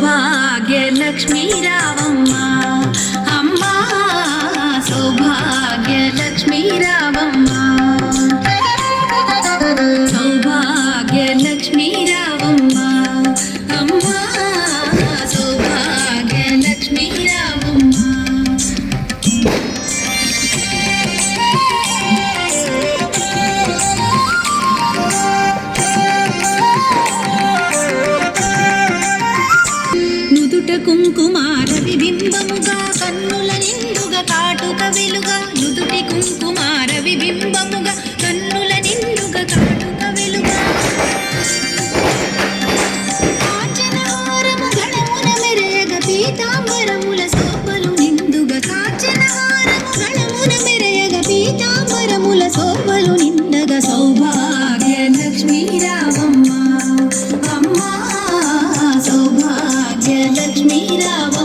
సౌభాగ్యలక్ష్మీ రావమ్మ అమ్మ సౌభాగ్యలక్ష్మీ రావమ్మ సౌభాగ్యలక్ష్మీ రావమ్మ అమ్మ సౌభాగ్యలక్ష్మీ రావమ్మ కుంకుమార విబింబముగా కన్నుల నిండుగా కాటుక వెలుగా నుదుటి కుంకుమార విబింబముగా కన్నుల నిండుగా కాటుక వెలుగా కాంచనహారము గణమున మెరయగ పీతాంబరముల శోభలు నిండుగా కాంచనహారము గణమున మెరయగ పీతాంబరముల శోభలు నిండగా సౌభాగ్యలక్ష్మీ రావమ్మ అమ్మ సౌభాగ్యలక్ష్మీ రావమ్మ